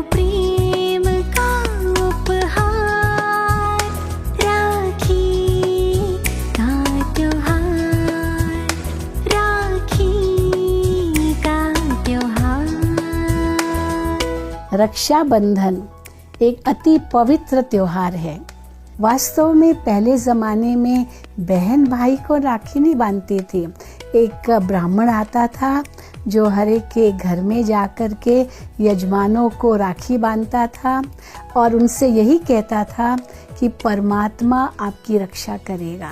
प्रेम का उपहार, राखी का त्योहार, राखी का त्योहार। रक्षाबंधन एक अति पवित्र त्योहार है। वास्तव में पहले ज़माने में बहन भाई को राखी नहीं बांधती थी। एक ब्राह्मण आता था जो हर एक के घर में जाकर के यजमानों को राखी बांधता था और उनसे यही कहता था कि परमात्मा आपकी रक्षा करेगा।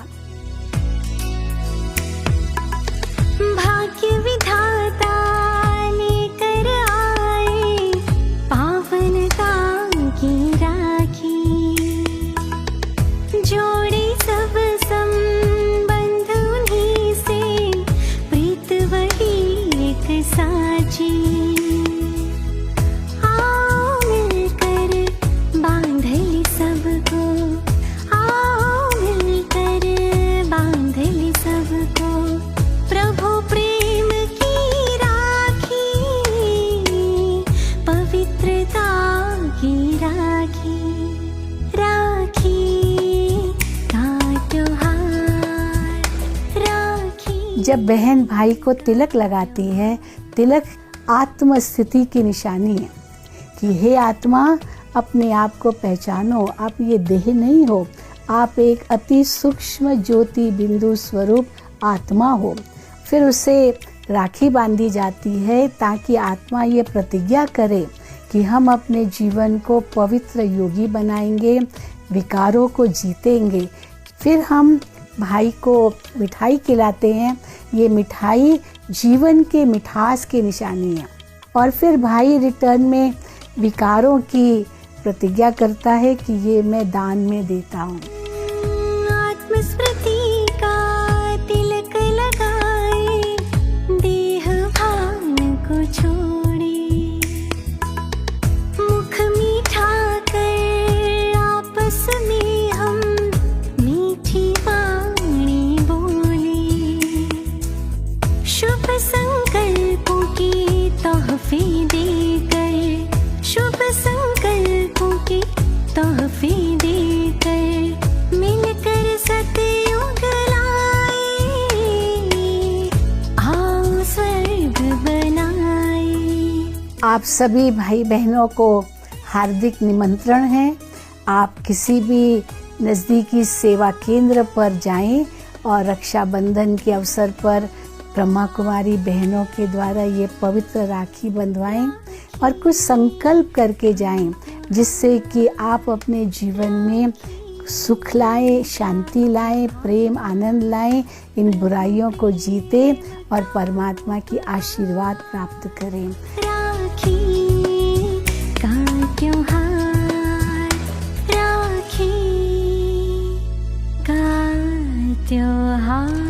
भाग्य विधाता लेकर आए पावनता की राखी, जोड़े सब संबंध उन्हीं से, प्रीत वही एक साची। आओ मिलकर बांधली सबको, आओ मिलकर बांधली सबको, प्रभु प्रेम की राखी, पवित्रता की राखी, राखी का त्योहार, राखी। जब बहन भाई को तिलक लगाती है, तिलक आत्मस्थिति की निशानी है कि हे आत्मा, अपने आप को पहचानो, आप ये देह नहीं हो, आप एक अति सूक्ष्म ज्योति बिंदु स्वरूप आत्मा हो। फिर उसे राखी बांधी जाती है ताकि आत्मा ये प्रतिज्ञा करे कि हम अपने जीवन को पवित्र योगी बनाएंगे, विकारों को जीतेंगे। फिर हम भाई को मिठाई खिलाते हैं। ये मिठाई जीवन के मिठास की निशानी है। और फिर भाई रिटर्न में विकारों की प्रतिज्ञा करता है कि ये मैं दान में देता हूँ। आत्मस्मृति का तिलक लगाए, देह भान को छोड़े, मुख मीठा कर आपस में हम मीठी वाणी बोले, शुभ संकल्पों की तोहफे देकर, शुभ संकल्पों की तोहफे देकर, मिलकर सतयुग लाए, आओ स्वर्ग बनाए। आप सभी भाई बहनों को हार्दिक निमंत्रण है। आप किसी भी नज़दीकी सेवा केंद्र पर जाएं और रक्षाबंधन के अवसर पर ब्रह्मा कुमारी बहनों के द्वारा ये पवित्र राखी बंधवाएं और कुछ संकल्प करके जाएं, जिससे कि आप अपने जीवन में सुख लाएं, शांति लाएं, प्रेम आनंद लाएं, इन बुराइयों को जीते और परमात्मा की आशीर्वाद प्राप्त करें। राखी का त्योहार, राखी का त्योहार।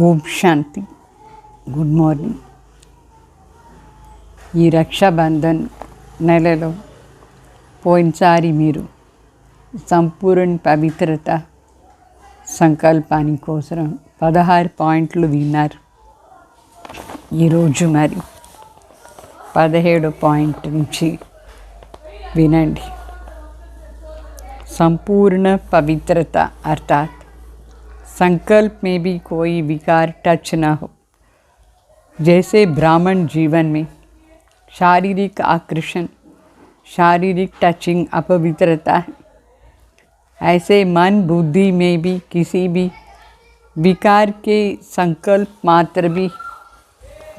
ఓం శాంతి. Good morning. ఈ రక్షాబంధన్ నెలలో పోయినసారి మీరు సంపూర్ణ పవిత్రత సంకల్పాని కోసం 16 పాయింట్లు విన్నారు. ఈరోజు మరి 17 పాయింట్ నుంచి వినండి. संपूर्ण पवित्रता अर्थात संकल्प में भी कोई विकार टच न हो। जैसे ब्राह्मण जीवन में शारीरिक आकर्षण, शारीरिक टचिंग अपवित्रता है, ऐसे मन बुद्धि में भी किसी भी विकार के संकल्प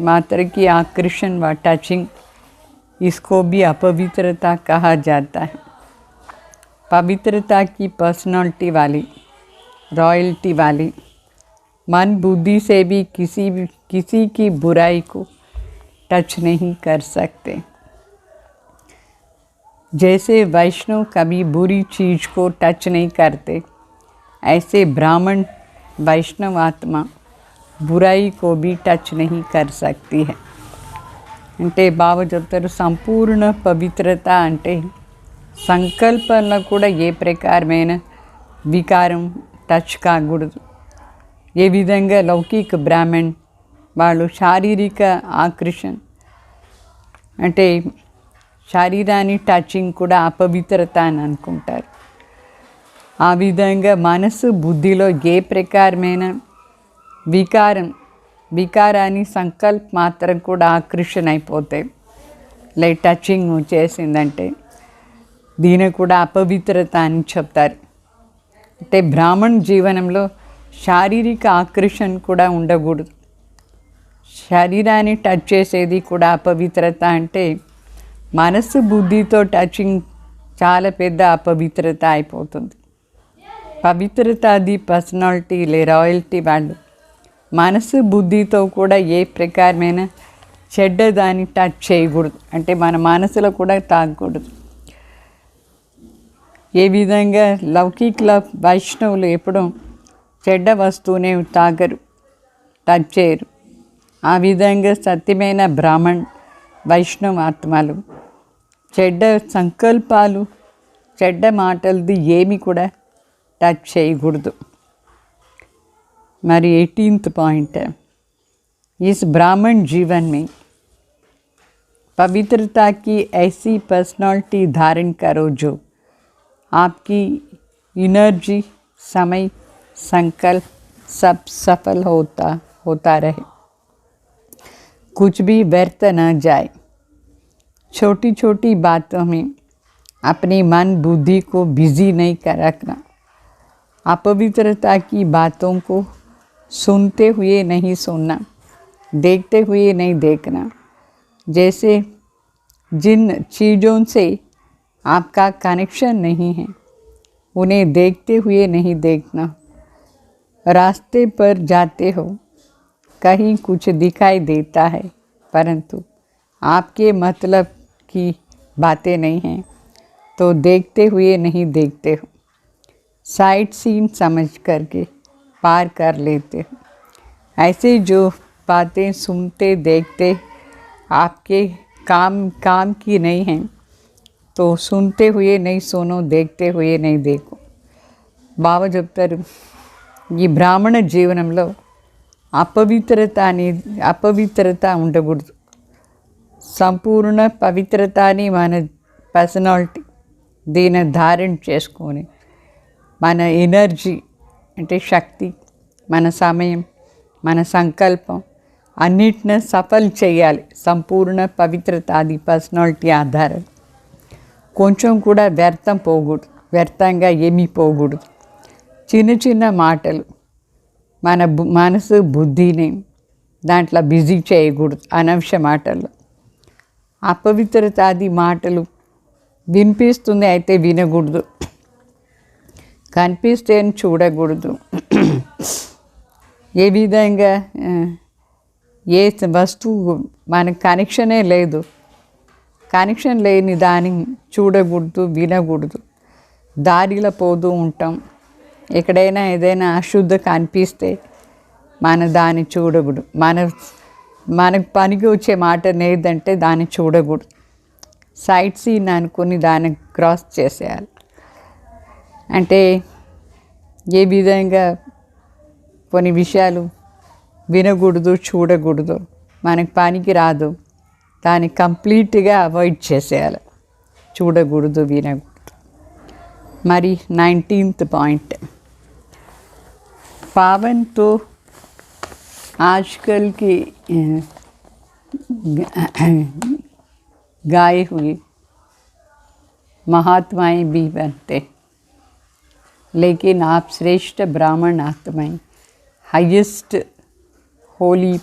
मात्र की आकर्षण व टचिंग, इसको भी अपवित्रता कहा जाता है। पवित्रता की पर्सनालिटी वाली, रॉयल्टी वाली मन बुद्धि से भी किसी की बुराई को टच नहीं कर सकते। जैसे वैष्णव कभी बुरी चीज़ को टच नहीं करते, ऐसे ब्राह्मण वैष्णव आत्मा बुराई को भी टच नहीं कर सकती है। అంటే బాబా చెప్తారు సంపూర్ణ పవిత్రత అంటే సంకల్పంలో కూడా ఏ ప్రకారమైన వికారం టచ్ కాకూడదు. ఏ విధంగా లౌకిక బ్రాహ్మణ్ వాళ్ళు శారీరక ఆకర్షణ అంటే శరీరాన్ని టచింగ్ కూడా అపవిత్రత అని అనుకుంటారు. ఆ విధంగా మనసు బుద్ధిలో ఏ ప్రకారమైన వికారాన్ని సంకల్ప మాత్రం కూడా ఆకర్షణ అయిపోతాయి. లైక్ టచింగ్ చేసిందంటే దీని కూడా అపవిత్రత అని చెప్తారు. అంటే బ్రాహ్మణ జీవనంలో శారీరక ఆకర్షణ కూడా ఉండకూడదు. శరీరాన్ని టచ్ చేసేది కూడా అపవిత్రత. అంటే మనసు బుద్ధితో టచింగ్ చాలా పెద్ద అపవిత్రత అయిపోతుంది. పవిత్రత అది పర్సనాలిటీ రాయల్టీ వాళ్ళు మనసు బుద్ధితో కూడా ఏ ప్రకారమైన చెడ్డదాన్ని టచ్ చేయకూడదు. అంటే మన మనసులో కూడా తాగకూడదు. ఏ విధంగా లౌకిక వైష్ణవులు ఎప్పుడూ చెడ్డ వస్తువునే తాగరు, టచ్ చేయరు. ఆ విధంగా సత్యమైన బ్రాహ్మణ్ వైష్ణవ ఆత్మలు చెడ్డ సంకల్పాలు చెడ్డ మాటలది ఏమి కూడా टच చేయకూడదు. మరి 18th पॉइंट है, इस ब्राह्मण जीवन में पवित्रता की ऐसी पर्सनालिटी धारण करो जो आपकी एनर्जी समय संकल्प सब सफल होता रहे, कुछ भी व्यर्थ न जाए। छोटी छोटी बातों में अपने मन बुद्धि को बिजी नहीं कर रखना। अपवित्रता की बातों को सुनते हुए नहीं सुनना, देखते हुए नहीं देखना। जैसे जिन चीज़ों से आपका कनेक्शन नहीं है उन्हें देखते हुए नहीं देखना। रास्ते पर जाते हो, कहीं कुछ दिखाई देता है परंतु आपके मतलब की बातें नहीं हैं तो देखते हुए नहीं देखते हो। साइड सीन समझ करके पार कर लेते हो। ऐसे जो बातें सुनते देखते आपके काम की नहीं हैं तो सुनते हुए नहीं सुनो, देखते हुए नहीं देखो। బాబా చెప్తారు ఈ బ్రాహ్మణ జీవనంలో అపవిత్రత ఉండకూడదు. సంపూర్ణ పవిత్రతని మన పర్సనాలిటీ దీన్ని ధారణ చేసుకొని మన ఎనర్జీ అంటే శక్తి, మన సమయం, మన సంకల్పం అన్నిటిని సఫల్ చేయాలి. సంపూర్ణ పవిత్రత అది పర్సనాలిటీ ఆధారం. కొంచెం కూడా వ్యర్థంగా ఏమీ పోకూడదు. చిన్న చిన్న మాటలు మన మనసు బుద్ధిని దాంట్లో బిజీ చేయకూడదు. అనవసర మాటలు అపవిత్రత అది మాటలు వినిపిస్తుంది అయితే వినకూడదు, కనిపిస్తే చూడకూడదు. ఏ విధంగా ఏ వస్తువు మనకు కనెక్షనే లేదు, కనెక్షన్ లేని దాన్ని చూడకూడదు, వినకూడదు. దారిలో పోతూ ఉంటాం, ఎక్కడైనా ఏదైనా అశుద్ధ కనిపిస్తే మన దాన్ని చూడకూడదు. మనకు పనికి వచ్చే మాట ఏదంటే దాన్ని చూడకూడదు. సైట్ సీన్ అనుకుని దాన్ని క్రాస్ చేసేయాలి. అంటే ఏ విధంగా కొన్ని విషయాలు వినకూడదు, చూడకూడదు, మనకు పనికి రాదు, దాన్ని కంప్లీట్గా అవాయిడ్ చేసేయాలి. చూడకూడదు, వినకూడదు. మరి 19th पॉइंट, पावन तो आजकल की गाए हुए महात्माएं भी बनते, लेकिन आप श्रेष्ठ ब्राह्मण आत्माएं हाईएस्ट होली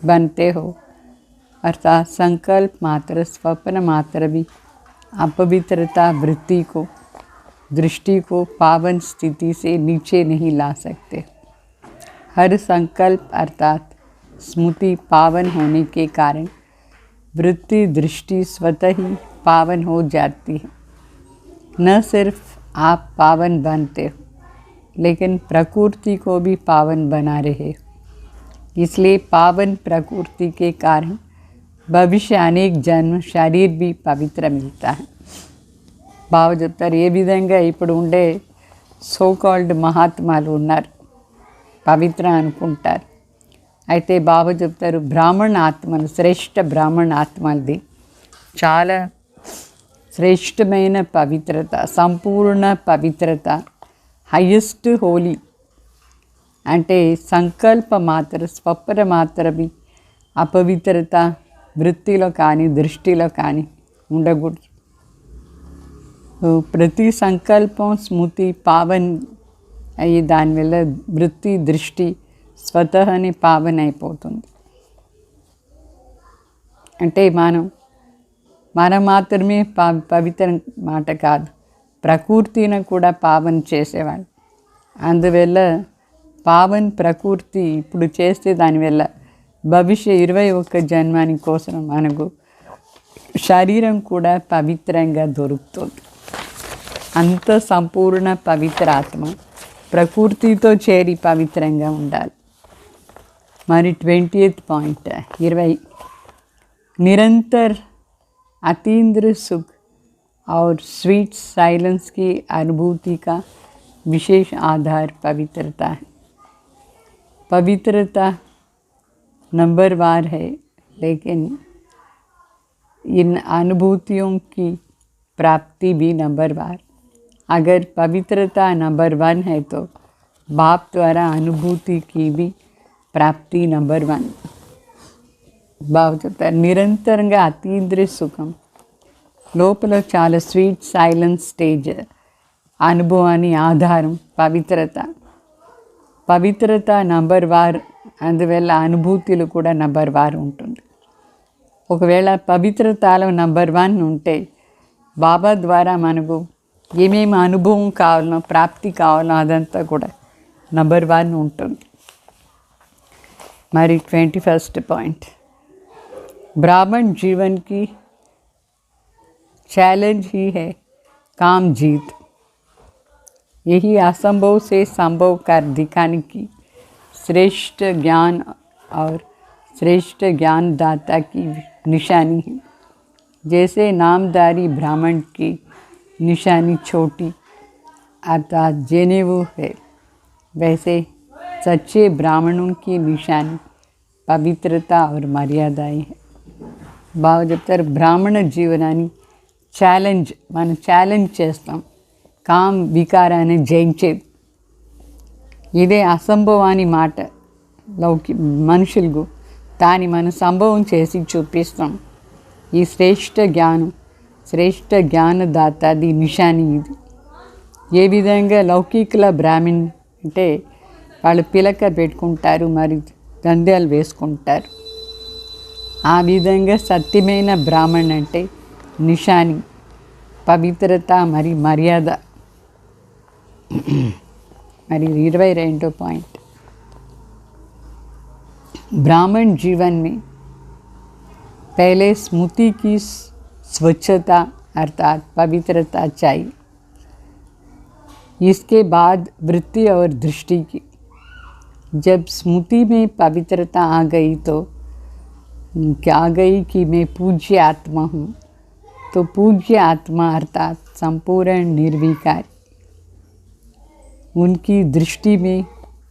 बनते हो। अर्थात संकल्प मात्र, स्वप्न मात्र भी अपवित्रता वृत्ति को, दृष्टि को पावन स्थिति से नीचे नहीं ला सकते। हर संकल्प अर्थात स्मृति पावन होने के कारण वृत्ति दृष्टि स्वतः ही पावन हो जाती है। न सिर्फ आप पावन बनते हो लेकिन प्रकृति को भी पावन बना रहे हो। इसलिए पावन प्रकृति के कारण भविष्य अनेक जन्म शरीर भी पवित्र मिलता है। బాగా చెప్తారు ఏ విధంగా ఇప్పుడు ఉండే సో కాల్డ్ మహాత్మాలు ఉన్నారు, పవిత్ర అనుకుంటారు. అయితే బాబా చెప్తారు బ్రాహ్మణ ఆత్మలు, శ్రేష్ఠ బ్రాహ్మణ ఆత్మలది చాలా శ్రేష్టమైన పవిత్రత, సంపూర్ణ పవిత్రత, హైయెస్ట్ హోలీ. అంటే సంకల్ప మాత్ర స్వప్న మాత్రమే అపవిత్రత వృత్తిలో కానీ దృష్టిలో కానీ ఉండకూడదు. ప్రతి సంకల్పం స్మృతి పావన్ అయ్యి దానివల్ల వృత్తి దృష్టి స్వతహానే పావన్ అయిపోతుంది. అంటే మనం మాత్రమే పవిత్ర మాట కాదు, ప్రకృతిని కూడా పావన్ చేసేవాడు. అందువల్ల పావన్ ప్రకృతి ఇప్పుడు చేస్తే దానివల్ల భవిష్య 21 జన్మాని కోసం మనకు శరీరం కూడా పవిత్రంగా దొరుకుతుంది. అంత సంపూర్ణ పవిత్ర ఆత్మ ప్రకృతితో చేరి పవిత్రంగా ఉండాలి. మరి 20th పాయింట్ 20 निरंतर अतीन्द्र सुख और स्वीट साइलेंस की अनुभूति का विशेष आधार पवित्रता है. पवित्रता नंबरवार है, लेकिन इन अनुभूतियों की प्राप्ति भी नंबरवार. अगर पवित्रता नंबर 1 है तो बाप द्वारा अनुभूति की भी प्राप्ति नंबर 1. బాగా చెప్తారు నిరంతరంగా అతీంద్రియ సుఖం లోపల చాలా స్వీట్ సైలెన్స్ స్టేజ్ అనుభవాన్ని ఆధారం పవిత్రత నంబర్ వార్. అందువల్ల అనుభూతులు కూడా నంబర్ వార్ ఉంటుంది. ఒకవేళ పవిత్రతలో నంబర్ 1 ఉంటే బాబా ద్వారా మనకు ఏమేమి అనుభవం కావాలనో ప్రాప్తి కావాలనో అదంతా కూడా నంబర్ 1 ఉంటుంది. మరి 21st పాయింట్ ब्राह्मण जीवन की चैलेंज ही है काम जीत. यही असंभव से संभव कर दिखाने की श्रेष्ठ ज्ञान और श्रेष्ठ ज्ञानदाता की निशानी है. जैसे नामधारी ब्राह्मण की निशानी छोटी अर्थात जेनेवु है, वैसे सच्चे ब्राह्मणों की निशानी पवित्रता और मर्यादाएं है. బాగా చెప్తారు బ్రాహ్మణ జీవనాన్ని మనం ఛాలెంజ్ చేస్తాం, కామ్ వికారాన్ని జయించేది. ఇదే అసంభవాన్ని మాట మనుషులకు దాన్ని మనం సంభవం చేసి చూపిస్తాం. ఈ శ్రేష్ఠ జ్ఞానదాతది నిశాని ఇది. ఏ విధంగా లౌకికుల బ్రాహ్మణ్ అంటే వాళ్ళు పిలక పెట్టుకుంటారు, మరి దంద్యాలు వేసుకుంటారు. ఆ విధంగా సత్యమైన బ్రాహ్మణ్ అంటే నిశాని పవిత్రత మరి మర్యాద. మరి 22 పాయింట్ ब्राह्मण जीवन में पहले स्मृति की स्वच्छता अर्थात पवित्रता चाहिए, इसके बाद वृत्ति और दृष्टि की. जब स्मृति में पवित्रता आ गई तो क्या गई कि मैं पूज्य आत्मा हूँ, तो पूज्य आत्मा अर्थात संपूर्ण निर्विकार. उनकी दृष्टि में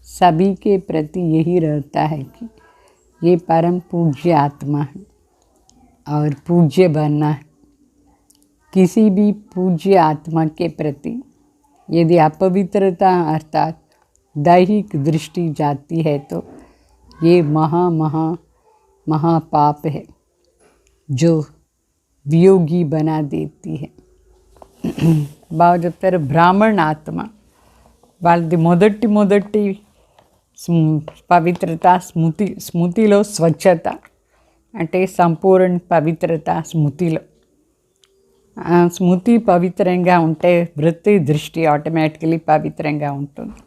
सभी के प्रति यही रहता है कि ये परम पूज्य आत्मा है और पूज्य बनना है. किसी भी पूज्य आत्मा के प्रति यदि अपवित्रता अर्थात दैहिक दृष्टि जाती है तो ये महापाप है जो वियोगी बना देती है. బాగా చెప్తారు బ్రాహ్మణ ఆత్మ వాళ్ళది మొదటి పవిత్రత స్మృతిలో స్వచ్ఛత అంటే సంపూర్ణ పవిత్రత స్మృతిలో. స్మృతి పవిత్రంగా ఉంటే వృత్తి దృష్టి ఆటోమేటికలీ పవిత్రంగా ఉంటుంది.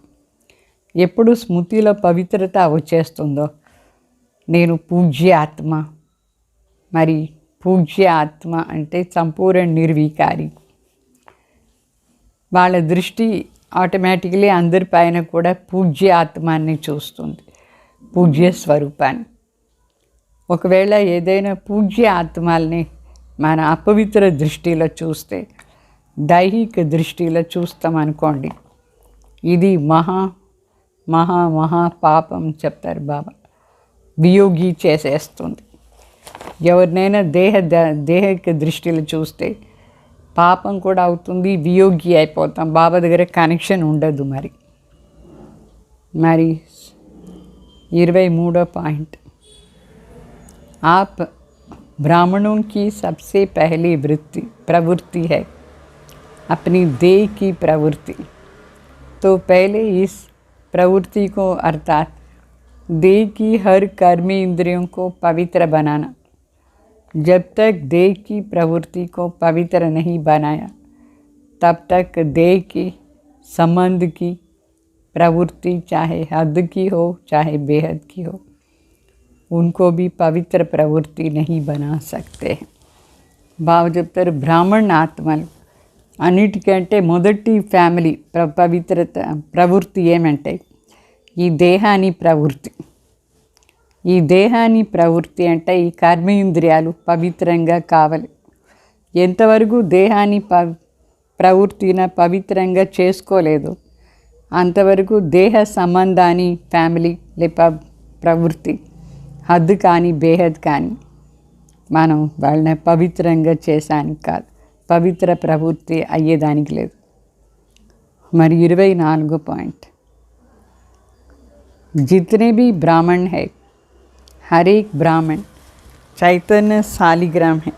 ఎప్పుడు స్మృతిలో పవిత్రత వచ్చేస్తుందో నేను పూజ్య ఆత్మ, మరి పూజ్య ఆత్మ అంటే సంపూర్ణ నిర్వికారి. వాళ్ళ దృష్టి ఆటోమేటిక్లీ అందరి పైన కూడా పూజ్య ఆత్మాన్ని చూస్తుంది, పూజ్య స్వరూపాన్ని. ఒకవేళ ఏదైనా పూజ్య ఆత్మల్ని మన అపవిత్ర దృష్టిలో చూస్తే, దైహిక దృష్టిలో చూస్తాం అనుకోండి, ఇది మహా మహా మహా పాపం చెప్తారు బాబా. వియోగి చేసేస్తుంది. ఎవరినైనా దేహిక దృష్టిలో చూస్తే పాపం కూడా అవుతుంది, వియోగి అయిపోతాం. బాబా దగ్గర కనెక్షన్ ఉండదు. మరి 23వ పాయింట్, आप ब्राह्मणों की सबसे पहली प्रवृत्ति है अपनी देह की प्रवृत्ति। तो पहले इस प्रवृत्ति को अर्थात देह की हर कर्मी इंद्रियों को पवित्र बनाना। जब तक देह की प्रवृत्ति को पवित्र नहीं बनाया, तब तक देह की संबंध की प्रवृत्ति चाहे हद की हो चाहे बेहद की हो, उनको भी पवित्र प्रवृत्ति नहीं बना सकते। బాబా చెప్తారు, బ్రాహ్మణ ఆత్మలు అన్నిటికంటే మొదటి ఫ్యామిలీ పవిత్రత ప్రవృత్తి ఏమంటే ఈ దేహాన్ని ప్రవృత్తి. ఈ దేహాన్ని ప్రవృత్తి అంటే ఈ కర్మేంద్రియాలు పవిత్రంగా కావాలి. ఎంతవరకు దేహాన్ని ప్రవృత్తిన పవిత్రంగా చేసుకోలేదు అంతవరకు దేహ సంబంధాన్ని ఫ్యామిలీ లేక ప్రవృత్తి హద్దు కానీ బేహద్ కానీ మనం వాళ్ళని పవిత్రంగా చేసానికి కాదు, పవిత్ర ప్రవృత్తి అయ్యేదానికి లేదు. మరి 24 పాయింట్, जितने भी ब्राह्मण है हर एक ब्राह्मण चैतन्य शालिग्राम है,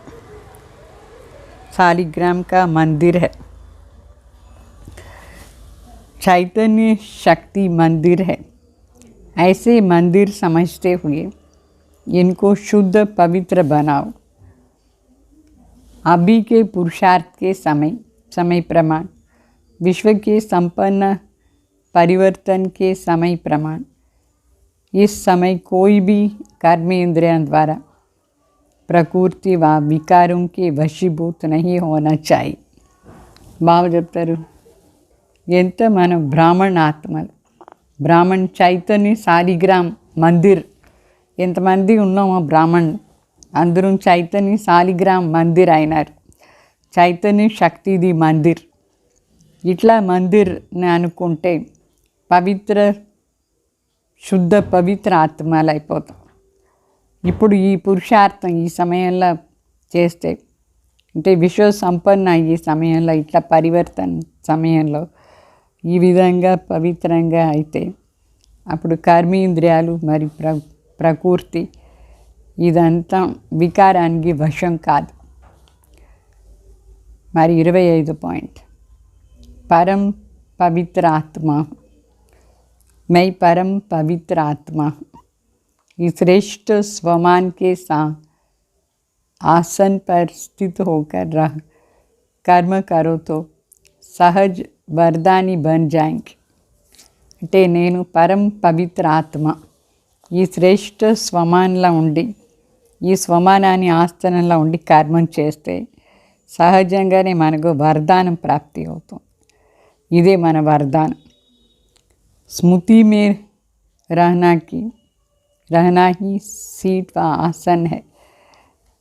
शालिग्राम का मंदिर है, चैतन्य शक्ति मंदिर है. ऐसे मंदिर समझते हुए इनको शुद्ध पवित्र बनाओ. अभी के पुरुषार्थ के समय प्रमाण, विश्व के संपन्न परिवर्तन के समय प्रमाण, इस समय कोई भी कर्मेंद्रियों द्वारा प्रकृति व विकारों के वशीभूत नहीं होना चाहिए. బాబా చెప్తారు, ఎంత మన బ్రాహ్మణ ఆత్మలు, బ్రాహ్మణ్ చైతన్య శాలిగ్రామ్ మందిర్, ఎంతమంది ఉన్నామో బ్రాహ్మణ్ అందరూ చైతన్య శాలిగ్రామ్ మందిర్ అయినారు. చైతన్య శక్తిది మందిర్. ఇట్లా మందిర్ని అనుకుంటే పవిత్ర శుద్ధ పవిత్ర ఆత్మలు అయిపోతాం. ఇప్పుడు ఈ పురుషార్థం ఈ సమయంలో చేస్తే, అంటే విశ్వ సంపన్న ఈ సమయంలో, ఇట్లా పరివర్తన సమయంలో ఈ విధంగా పవిత్రంగా అయితే అప్పుడు కర్మేంద్రియాలు మరి ప్రకృతి ఇదంతా వికారానికి వశం కాదు. మరి 25 పాయింట్, परम पवित्र आत्मा, मैं परम पवित्र आत्मा इस श्रेष्ठ स्वमान के साथ आसन पर स्थित होकर रह कर्म करो तो सहज वरदानी बन जाएंगे. అంటే నేను పరం పవిత్ర ఆత్మ ఈ శ్రేష్ఠ స్వమానంలో ఉండి, ఈ స్వమానాన్ని ఆస్థానంలో ఉండి కర్మం చేస్తే సహజంగానే మనకు వరదానం ప్రాప్తి అవుతుంది. ఇదే మన వరదానం. స్మృతి మే रहना ही सीट व आसन है.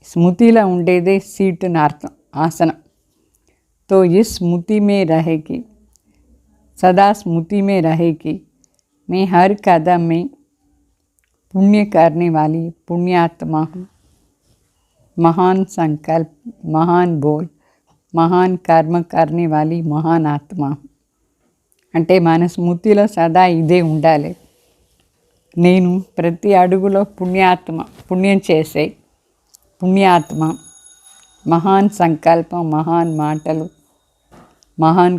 స్మృతిలో ఉండేదే సీట్ అని అర్థం, ఆసనం. तो इस स्मृति में रहेगी, सदा स्मृति में रहेगी, मैं हर कदम में पुण्य करने वाली पुण्यात्मा हूँ. महान संकल्प, महान बोल, महान कर्म करने वाली महान आत्मा. అంటే మన స్మృతిలో సదా ఇదే ఉండాలి. నేను ప్రతి అడుగులో పుణ్యం చేసే పుణ్యాత్మ, మహాన్ సంకల్పం, మహాన్ మాటలు, మహాన్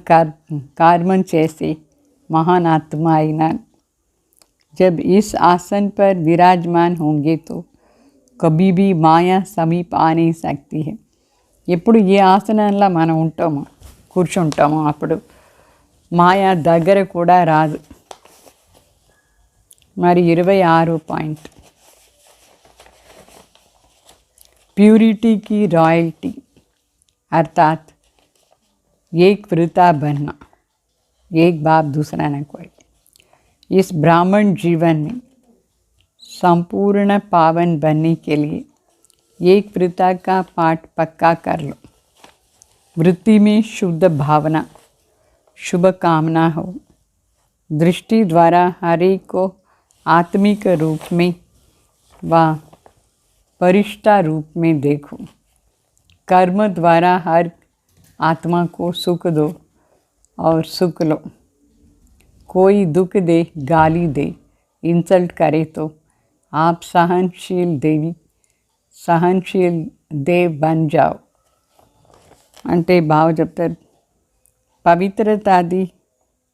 कर्म చేసి మహాన్ ఆత్మ అయినాను. जब इस आसन पर विराजमान होंगे तो कभी भी माया समीप आ नहीं सकती है. ఎప్పుడు ఏ ఆసనంలో మనం ఉంటామో కూర్చుంటామో అప్పుడు మాయా దగ్గర కూడా రాదు. మరి 26 పాయింట్, प्यूरिटी की रॉयल्टी अर्थात एक वृता बनना. एक बाप दूसरा न कोई। इस ब्राह्मण जीवन में संपूर्ण पावन बनने के लिए एक व्रता का पाठ पक्का कर लो। वृत्ति में शुद्ध भावना, शुभ कामना हो। दृष्टि द्वारा हर एक को आत्मिक रूप में व परिष्ठा रूप में देखो। कर्म द्वारा हर आत्मा को सुख दो और सुख लो। कोई दुख दे, गाली दे, इंसल्ट करे तो आप सहनशील देवी, सहनशील देव बन जाओ। అంటే భావ చెప్తారు, పవిత్రతాది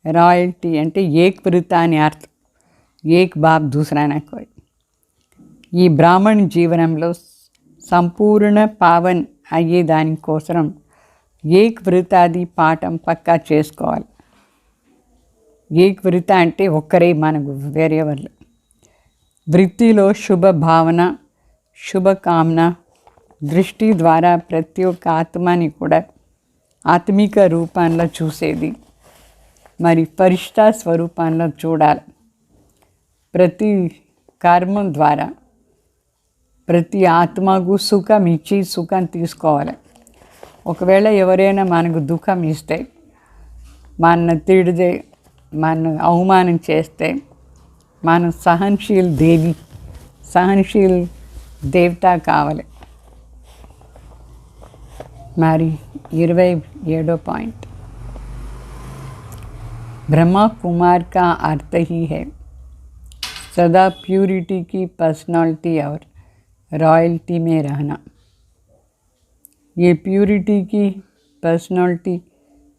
రాయల్టీ అంటే ఏక్ వృత అని అర్థం. ఏక్ బాప్ దూసరా నా కోయి. ఈ బ్రాహ్మణ జీవనంలో సంపూర్ణ పావన్ అయ్యే దానికోసం ఏక్ వృతాది పాఠం పక్కా చేసుకోవాలి. ఏక్ వృత అంటే ఒక్కరే, మనకు వేరే వాళ్ళు. వృత్తిలో శుభ భావన, శుభకామన, దృష్టి ద్వారా ప్రతి ఒక్క ఆత్మని కూడా ఆత్మిక రూపంలో చూసేది, మరి పరిష్ఠా స్వరూపంలో చూడాలి. ప్రతి కర్మం ద్వారా ప్రతి ఆత్మకు సుఖం ఇచ్చి సుఖం తీసుకోవాలి. ఒకవేళ ఎవరైనా మనకు దుఃఖం ఇస్తే, మన తిడితే, మన అవమానం చేస్తే, మన సహనశీల్ దేవి, సహనశీల్ దేవత కావాలి. మరి 27 पॉइंट, ब्रह्मा कुमार का अर्थ ही है सदा प्यूरिटी की पर्सनालिटी और रॉयल्टी में रहना. ये प्यूरिटी की पर्सनालिटी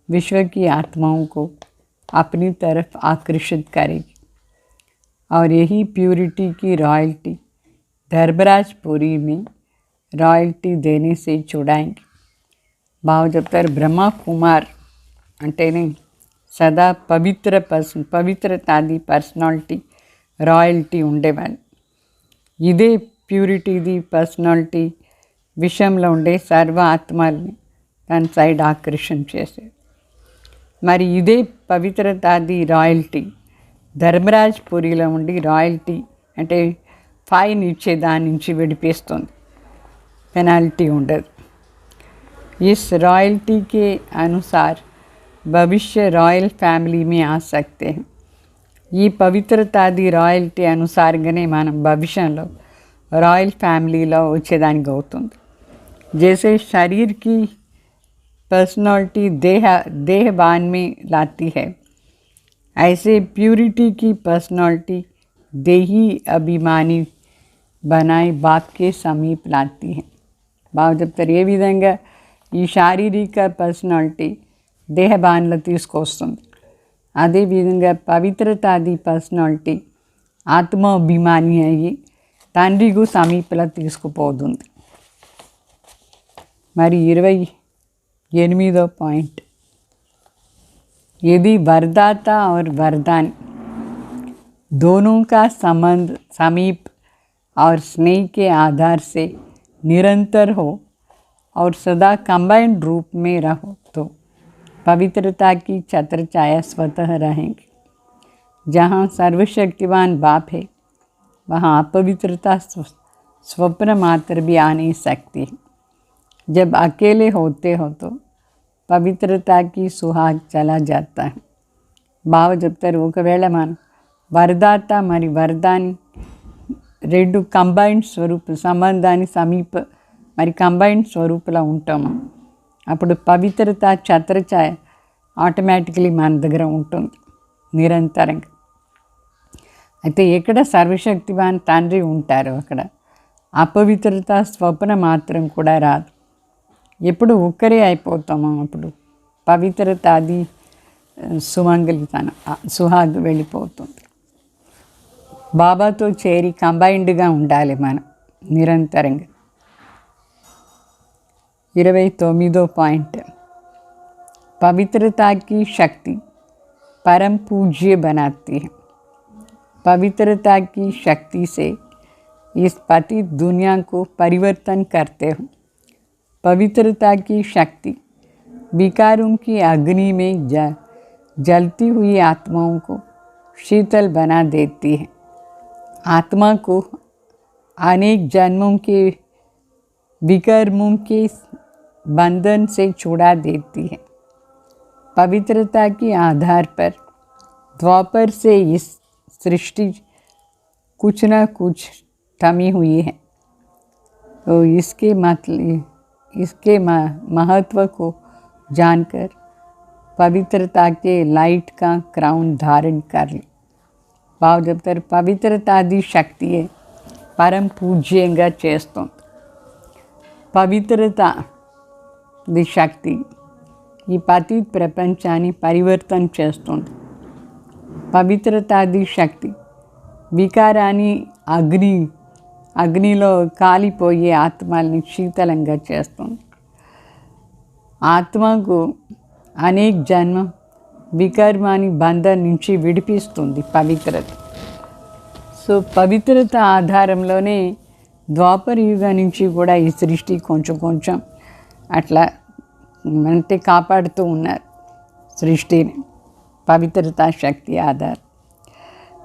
विश्व की आत्माओं को अपनी तरफ आकर्षित करेगी और यही प्यूरिटी की रॉयल्टी धर्मराजपुरी में रॉयल्टी देने से छुड़ाएंगे. బావ చెప్తారు, బ్రహ్మ కుమార్ అంటేనే సదా పవిత్రతాది పర్సనాలిటీ, రాయల్టీ ఉండేవాళ్ళు. ఇదే ప్యూరిటీది పర్సనాలిటీ విషయంలో ఉండే సర్వ ఆత్మల్ని తన సైడ్ ఆకర్షణ చేసేది. మరి ఇదే పవిత్రతాది రాయల్టీ ధర్మరాజ్పురిలో ఉండి రాయల్టీ అంటే ఫైన్ ఇచ్చే దాని నుంచి విడిపిస్తుంది, పెనాల్టీ ఉండదు. इस रॉयल्टी के अनुसार भविष्य रॉयल फैमिली में आ सकते हैं. ఈ పవిత్రతాది రాయల్టీ అనుసారంగానే మనం భవిష్యంలో రాయల్ ఫ్యామిలీలో వచ్చేదానికి అవుతుంది. जैसे शरीर की पर्सनालिटी देहबान में लाती है, ऐसे प्यूरिटी की पर्सनालिटी देही अभिमानी बनाए बाप के समीप लाती है. బాగా చెప్తారు, ఏ విధంగా ఈ శారీరక పర్సనాలిటీ దేహబాన్లో తీసుకొస్తుంది, అదేవిధంగా పవిత్రతాది పర్సనాలిటీ ఆత్మాభిమాని అయ్యి తండ్రికి సమీపంలో తీసుకుపోతుంది. మరి 28 पॉइंट, यदि वरदाता और वरदान दोनों का संबंध समीप और स्नेह के आधार से निरंतर हो और सदा कंबाइंड रूप में रहो तो पवित्रता की छत्र छाया स्वतः रहेंगे. जहाँ सर्वशक्तिवान बाप है वहाँ अपवित्रता स्वप्न मात्र भी आ नहीं सकती. जब अकेले होते हो तो पवित्रता की सुहाग चला जाता है. బావ చెప్తారు, ఒకవేళ మనం వరదాత మరి వరదాని రెండు కంబైన్డ్ స్వరూప సంబంధాన్ని సమీప మరి కంబైన్డ్ స్వరూపంలో ఉంటాము, అప్పుడు పవిత్రత ఛత్రఛాయ ఆటోమేటికలీ మన దగ్గర ఉంటుంది నిరంతరంగా. అయితే ఎక్కడ సర్వశక్తివాన్ తండ్రి ఉంటారో అక్కడ అపవిత్రత స్వప్న మాత్రం కూడా రాదు. ఎప్పుడు ఒక్కరే అయిపోతామో అప్పుడు పవిత్రత అది సుమంగళితనం సుహాగ్ వెళ్ళిపోతుంది. బాబాతో చేరి కంబైన్డ్గా ఉండాలి మనం నిరంతరంగా. 29 पॉइंट, पवित्रता की शक्ति परम पूज्य बनाती है. पवित्रता की शक्ति से इस पतित दुनिया को परिवर्तन करते हो. पवित्रता की शक्ति विकारों की अग्नि में जलती हुई आत्माओं को शीतल बना देती है, आत्मा को अनेक जन्मों के विकर्मों के बंधन से छुड़ा देती है। पवित्रता के आधार पर द्वापर से इस सृष्टि कुछ न कुछ थमी हुई है, तो इसके महत्व को जानकर पवित्रता के लाइट का क्राउन धारण कर ले। भाव जब तक పవిత్రతాది శక్తి పరం పూజ్యంగా చేస్తుంది. పవిత్రతాది శక్తి ఈ పతిత్ ప్రపంచాన్ని పరివర్తన చేస్తుంది. పవిత్రతాది శక్తి వికారాన్ని అగ్నిలో కాలిపోయే ఆత్మల్ని శీతలంగా చేస్తుంది. ఆత్మకు అనేక జన్మ వికర్మాని బంధం నుంచి విడిపిస్తుంది పవిత్రత. సో పవిత్రత ఆధారంలోనే ద్వాపర యుగం నుంచి కూడా ఈ సృష్టి కొంచెం కొంచెం అట్లా అంటే కాపాడుతూ ఉన్నారు సృష్టిని, పవిత్రతా శక్తి ఆధారం.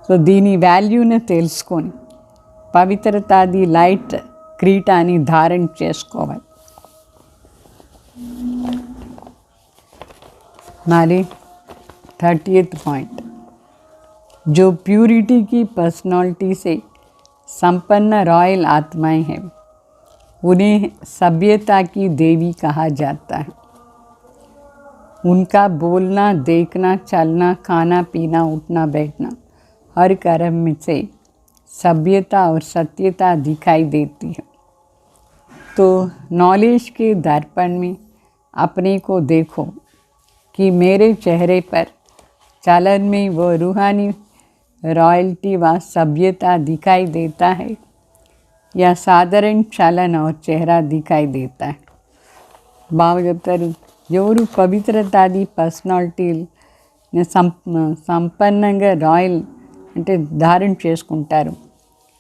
సో దీని వాల్యూని తెలుసుకొని పవిత్రతాది లైట్ క్రీటాన్ని ధారణ చేసుకోవాలి. మరి 30th पॉइंट, जो प्यूरिटी की पर्सनालिटी से संपन्न रॉयल आत्माएं हैं उन्हें सभ्यता की देवी कहा जाता है. उनका बोलना, देखना, चलना, खाना पीना, उठना बैठना हर कर्म में से सभ्यता और सत्यता दिखाई देती है. तो नॉलेज के दर्पण में अपने को देखो कि मेरे चेहरे पर चलन में वो रूहानी रॉयल्टी व सभ्यता दिखाई देता है या साधारण चलन और चेहरा दिखाई देता है. भाव जब तक ఎవరు పవిత్రతాది పర్సనాలిటీని సంపన్నంగా రాయల్ అంటే ధారణ చేసుకుంటారు,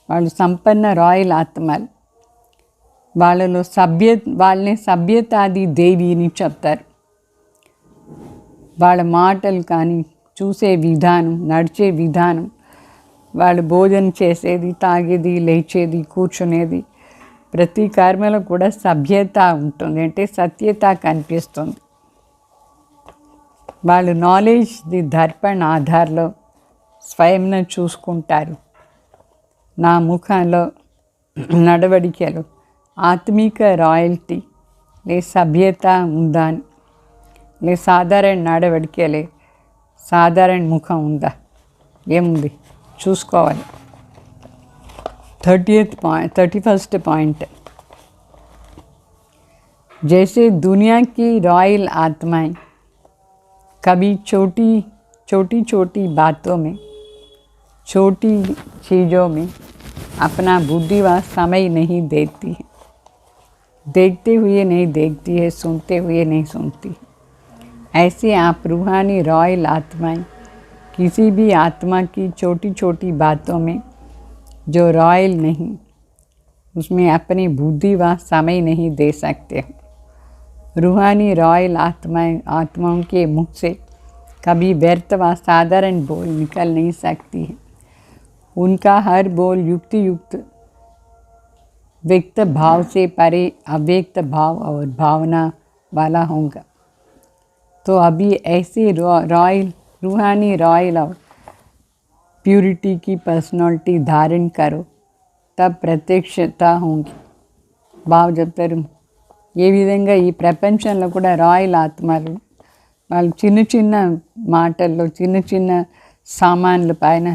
వాళ్ళు సంపన్న రాయల్ ఆత్మలు. వాళ్ళలో వాళ్ళని సభ్యతాది దేవిని చెప్తారు. వాళ్ళ మాటలు కానీ, చూసే విధానం, నడిచే విధానం, వాళ్ళు భోజనం చేసేది, తాగేది, లేచేది, కూర్చునేది, ప్రతి కర్మలో కూడా సభ్యత ఉంటుంది, అంటే సత్యత కనిపిస్తుంది. వాళ్ళు నాలెడ్జ్ది దర్పణ ఆధార్లో స్వయంను చూసుకుంటారు. నా ముఖంలో నడవడికలు ఆత్మిక రాయల్టీ లే సభ్యత ఉందా, లే సాధారణ నడవడికలే సాధారణ ముఖం ఉందా, ఏముంది చూసుకోవాలి. 31st पॉइंट, जैसे दुनिया की रॉयल आत्माएं कभी छोटी छोटी बातों में, छोटी चीज़ों में अपना बुद्धि व समय नहीं देती है, देखते हुए नहीं देखती है, सुनते हुए नहीं सुनती. ऐसे आप रूहानी रॉयल आत्माएं किसी भी आत्मा की छोटी छोटी बातों में जो रॉयल नहीं, उसमें अपनी बुद्धि व समय नहीं दे सकते. रूहानी रॉयल आत्माओं के मुख से कभी व्यर्थ व साधारण बोल निकल नहीं सकती है. उनका हर बोल युक्त व्यक्त भाव से परे अव्यक्त भाव और भावना वाला होगा. तो अभी ऐसे रूहानी रॉयल और प्यूरिटी की पर्सनालिटी धारण करो, तब ప్రత్యక్షత होंगी. బాగా చెప్తారు. ఏ విధంగా ఈ ప్రపంచంలో కూడా రాయల్ ఆత్మలు వాళ్ళు చిన్న చిన్న మాటల్లో, చిన్న చిన్న సామాన్ల పైన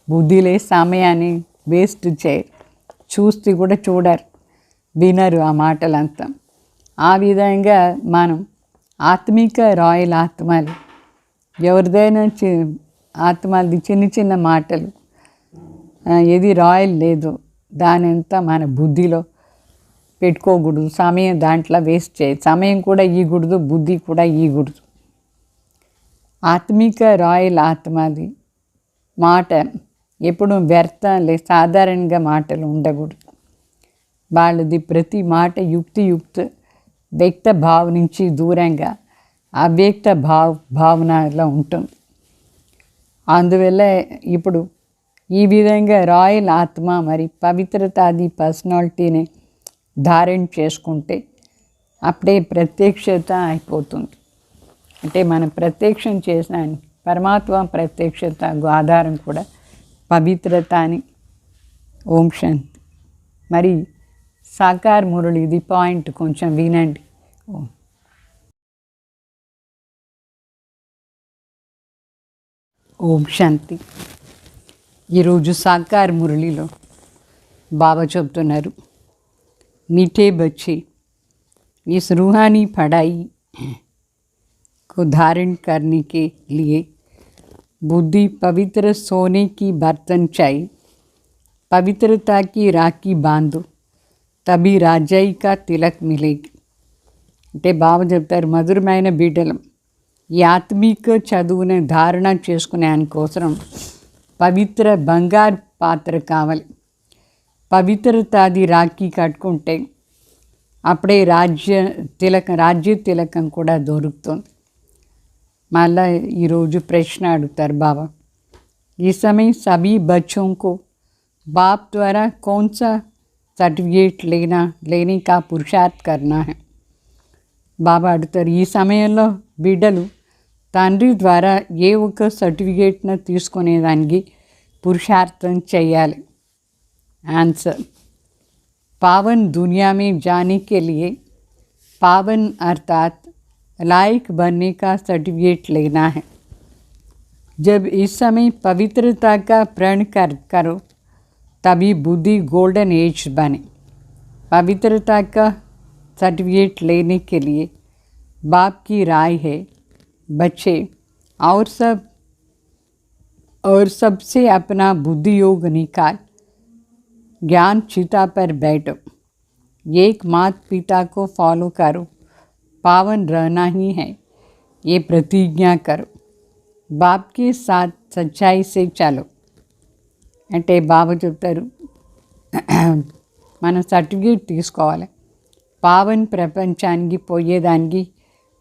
బుద్ధిలే సమయాన్ని వేస్ట్ చేయరు, చూస్తే కూడా చూడరు, వినరు ఆ మాటలంతా. ఆ విధంగా మనం ఆత్మిక రాయల్ ఆత్మలు ఎవరిదైనా ఆత్మది చిన్న చిన్న మాటలు ఏది రాయల్ లేదు దానంతా మన బుద్ధిలో పెట్టుకోకూడదు, సమయం దాంట్లో వేస్ట్ చేయ, సమయం కూడా ఇవ్వకూడదు, బుద్ధి కూడా ఇవ్వకూడదు. ఆత్మిక రాయల్ ఆత్మది మాట ఎప్పుడు వ్యర్థ సాధారణంగా మాటలు ఉండకూడదు. వాళ్ళది ప్రతి మాట యుక్త వ్యక్త భావ నుంచి దూరంగా అవ్యక్త భావనలో ఉంటుంది. అందువల్ల ఇప్పుడు ఈ విధంగా రాయల్ ఆత్మ మరి పవిత్రతాది పర్సనాలిటీని ధారణ చేసుకుంటే అప్పుడే ప్రత్యక్షత అయిపోతుంది. అంటే మనం ప్రత్యక్షం చేసిన పరమాత్మ ప్రత్యక్షత ఆధారం కూడా పవిత్రత అని. ఓం శాంతి. మరి సాకార్ మురళి ఇది పాయింట్ కొంచెం వినండి. ఓం శాంతి. ఈరోజు సాకార్ మురళిలో బాబా చెప్తున్నారు, मीठे बच्चे इस रूहानी पढ़ाई को धारण करने के लिए बुद्धि पवित्र सोने की बर्तन चाहिए. पवित्रता की राखी बांधो तभी राजाई का तिलक मिलेगी. అంటే బాబా చెప్తారు, మధురమైన బిడ్డలం ఈ ఆత్మీక చదువుని ధారణ చేసుకునే కోసం పవిత్ర బంగారు పాత్ర కావాలి. పవిత్రతాది రాఖీ కట్టుకుంటే అప్పుడే రాజ్య తిలకం కూడా దొరుకుతుంది. మళ్ళా ఈరోజు ప్రశ్న అడుగుతారు బాబా, ఈ సమయం सभी बच्चों को बाप द्वारा कौन सा सर्टिफिकेट लेने का पुरुषार्थ करना है. బాబా అడుగుతారు, ఈ సమయంలో బిడ్డలు తండ్రి ద్వారా ఏ ఒక్క సర్టిఫికేట్ను తీసుకునేదానికి పురుషార్థం చేయాలి. आंसर, पावन दुनिया में जाने के लिए पावन अर्थात लायक बनने का सर्टिफिकेट लेना है. जब इस समय पवित्रता का प्रण करो तभी बुद्धि गोल्डन एज बने. पवित्रता का सर्टिफिकेट लेने के लिए बाप की राय है, बच्चे और सबसे अपना बुद्धि योग निकाल ज्ञान चिता पर बैठो. एक माता पिता को फॉलो करो, पावन रहना ही है ये प्रतिज्ञा करो. बाप के साथ सच्चाई से चलो. అంటే బాబా చెప్తారు, మనం సర్టిఫికేట్ తీసుకోవాలి. పావన్ ప్రపంచానికి పోయేదానికి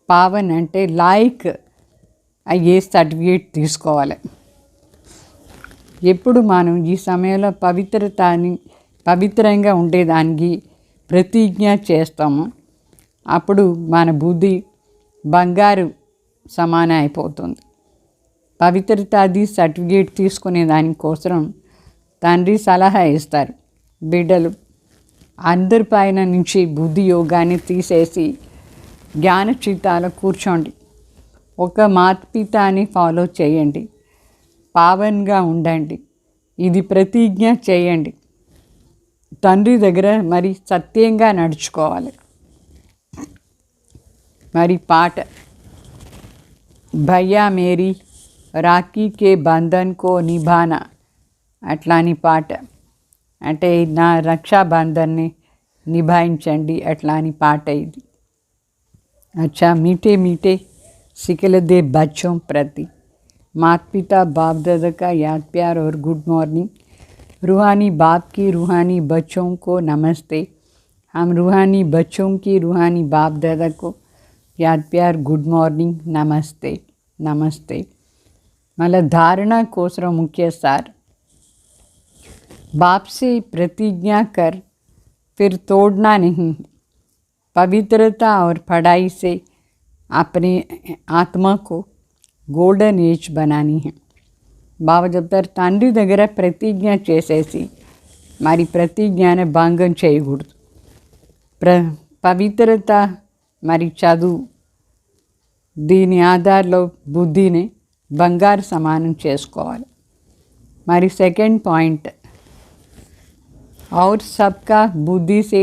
పావన్ అంటే లాయక్ అయ్యే సర్టిఫికేట్ తీసుకోవాలి. ఎప్పుడు మనం ఈ సమయంలో పవిత్రంగా ఉండేదానికి ప్రతిజ్ఞ చేస్తాము, అప్పుడు మన బుద్ధి బంగారు సమానం అయిపోతుంది. పవిత్రతాది సర్టిఫికేట్ తీసుకునే దానికోసం తండ్రి సలహా ఇస్తారు, బిడ్డలు అందరిపైన నుంచి బుద్ధి యోగాన్ని తీసేసి జ్ఞాన చిత్తాలో కూర్చోండి. ఒక మాతపితాని ఫాలో చేయండి, పావన్గా ఉండండి, ఇది ప్రతిజ్ఞ చేయండి. తండ్రి దగ్గర మరి సత్యంగా నడుచుకోవాలి. మరి పాట, భయ్యా మేరీ రాఖీ కే బంధన్ కో నిభానా అట్లాని పాట. అంటే నా రక్షాబంధన్ని నిభాయించండి అట్లాని పాట ఇది. अच्छा मीठे मीठे सिकल दे बच्चों प्रति माता पिता बाप दादा का याद प्यार और गुड मॉर्निंग. रूहानी बाप की रूहानी बच्चों को नमस्ते. हम रूहानी बच्चों की रूहानी बाप दादा को याद प्यार गुड मॉर्निंग नमस्ते नमस्ते. मतलब धारणा कोसरा मुख्य सार, बाप से प्रतिज्ञा कर फिर तोड़ना नहीं. पवित्रता और पढ़ाई से अपने आत्मा को गोल्डन एज बनानी है. బాబా చెప్తారు, తండ్రి దగ్గర ప్రతిజ్ఞ చేసేసి మరి ప్రతిజ్ఞాన్ని భంగం చేయకూడదు. పవిత్రత మరి చదువు దీని ఆధారంలో బుద్ధిని బంగారు సమానం చేసుకోవాలి. మరి సెకండ్ పాయింట్, और सबका बुद्धि से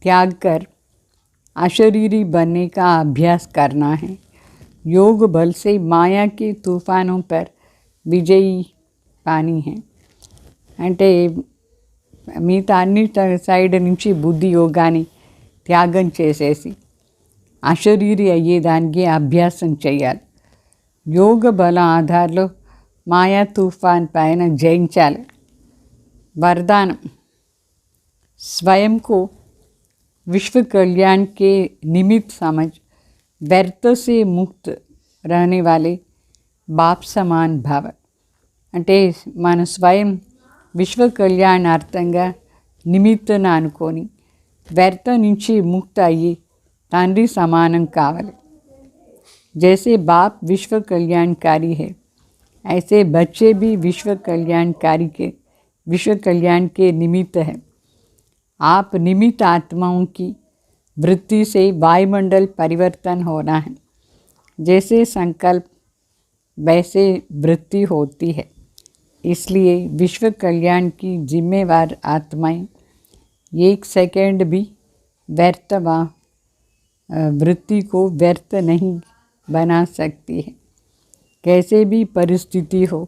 त्याग कर अशरीरी बनने का अभ्यास करना है. योग बल से माया के तूफानों पर విజయీ పానీ హే. అంటే మిగతా అన్ని సైడ్ నుంచి బుద్ధి యోగాన్ని త్యాగం చేసేసి అశరీరి అయ్యేదానికి అభ్యాసం చేయాలి. యోగ బల ఆధారంలో మాయా తుఫాన్ పైన జయించాలి. वरदान, स्वयं को विश्व कल्याण के निमित्त समझ व्यर्थ से मुक्त रहने वाले बाप समान भाव అంటే మన స్వయం విశ్వ కళ్యాణార్థంగా నిమిత్తన అనుకొని వ్యర్థ నుంచి ముక్త అయ్యి తండ్రి సమానం కావాలి. जैसे बाप विश्व कल्याणकारी है ऐसे बच्चे भी विश्व कल्याण के निमित्त है. आप निमित्त आत्माओं की वृत्ति से वायुमंडल परिवर्तन होना है. जैसे संकल्प वैसे वृत्ति होती है. इसलिए विश्व कल्याण की जिम्मेवार आत्माएं एक सेकंड भी व्यर्थ वृत्ति को व्यर्थ नहीं बना सकती है. कैसे भी परिस्थिति हो,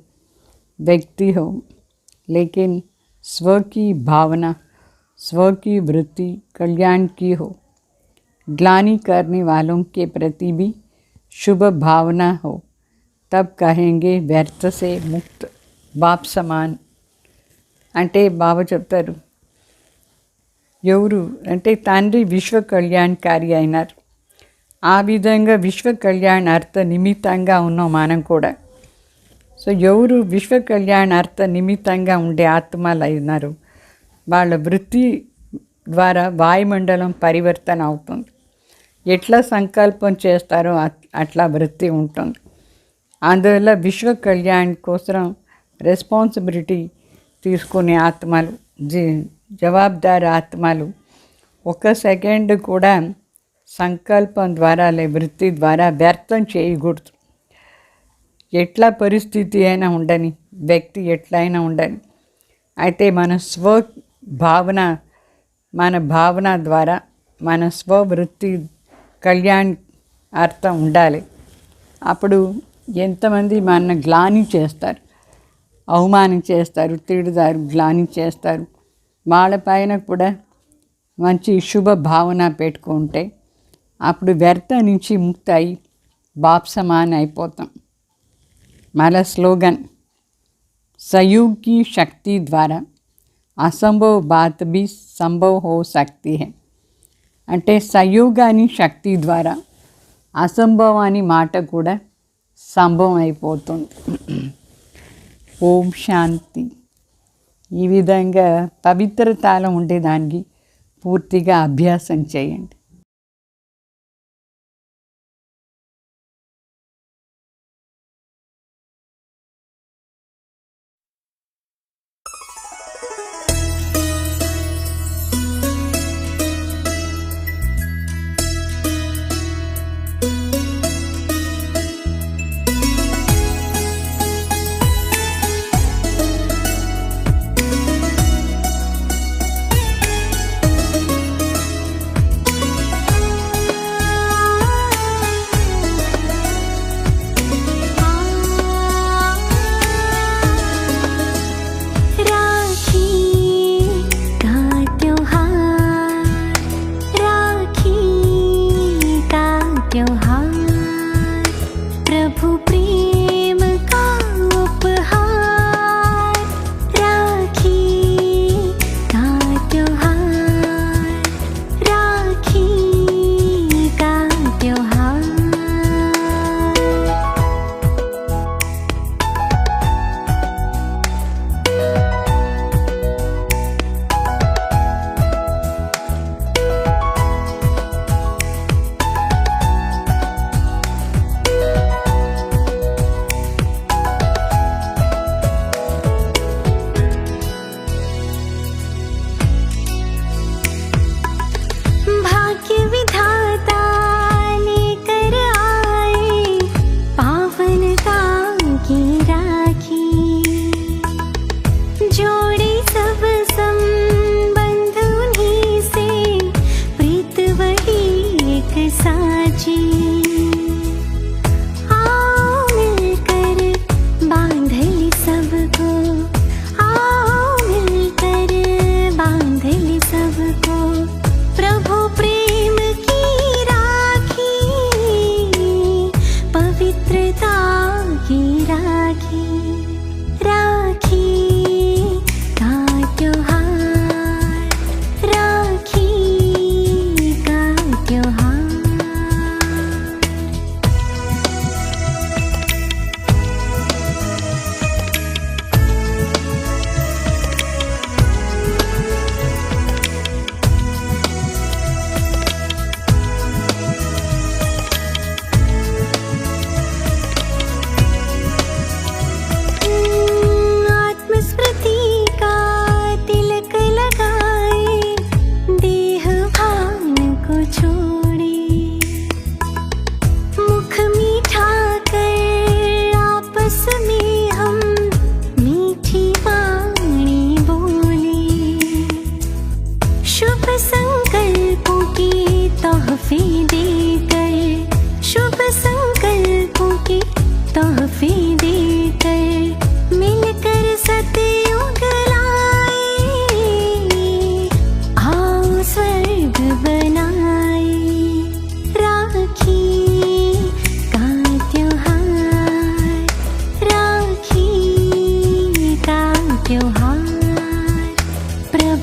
व्यक्ति हो, लेकिन स्व की भावना, स्व की वृत्ति कल्याण की हो. ग्लानि करने वालों के प्रति भी शुभ भावना हो, तब कहेंगे व्यर्थ से मुक्त बाप समान. అంటే బాబా చెప్తారు, ఎవరు అంటే తండ్రి విశ్వ కళ్యాణకారి అయినారు. ఆ విధంగా విశ్వ కళ్యాణార్థ నిమిత్తంగా ఉన్నాం మనం కూడా. సో ఎవరు విశ్వ కళ్యాణార్థ నిమిత్తంగా ఉండే ఆత్మలు అయినారు, వాళ్ళ వృత్తి ద్వారా వాయుమండలం పరివర్తన అవుతుంది. ఎట్లా సంకల్పం చేస్తారో అట్లా వృత్తి ఉంటుంది. అందువల్ల విశ్వ కళ్యాణ్ కోసం రెస్పాన్సిబిలిటీ తీసుకునే ఆత్మలు, జవాబుదారు ఆత్మలు ఒక సెకండ్ కూడా సంకల్పం ద్వారా వృత్తి ద్వారా వ్యర్థం చేయకూడదు. ఎట్లా పరిస్థితి అయినా ఉండని, వ్యక్తి ఎట్లయినా ఉండని, అయితే మన భావన ద్వారా మన స్వవృత్తి కళ్యాణ్ అర్థం ఉండాలి. అప్పుడు ఎంతమంది మన గ్లాని చేస్తారు, అవమానం చేస్తారు, తిడుతారు, గ్లాని చేస్తారు, వాళ్ళపైన కూడా మంచి శుభ భావన పెట్టుకుంటే అప్పుడు వ్యర్థ నుంచి ముక్తి అయి బాప్ సమాన్ అయిపోతాం. మళ్ళా స్లోగన్, सहयोग की शक्ति द्वारा असंभव बात भी संभव हो सकती है. అంటే సహయోగాని శక్తి ద్వారా అసంభవాని మాట కూడా సంభవం అయిపోతుంది. ఓం శాంతి. ఈ విధంగా పవిత్రతలో ఉండేదానికి పూర్తిగా అభ్యాసం చేయండి.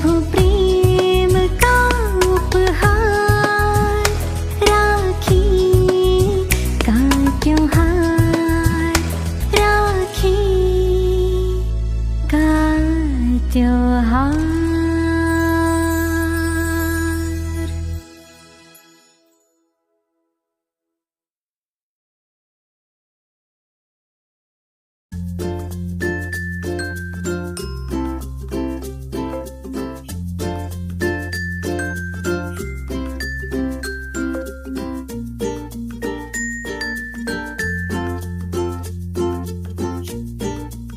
प्रभु प्रेम का उपहार, राखी का त्योहार, राखी का त्योहार।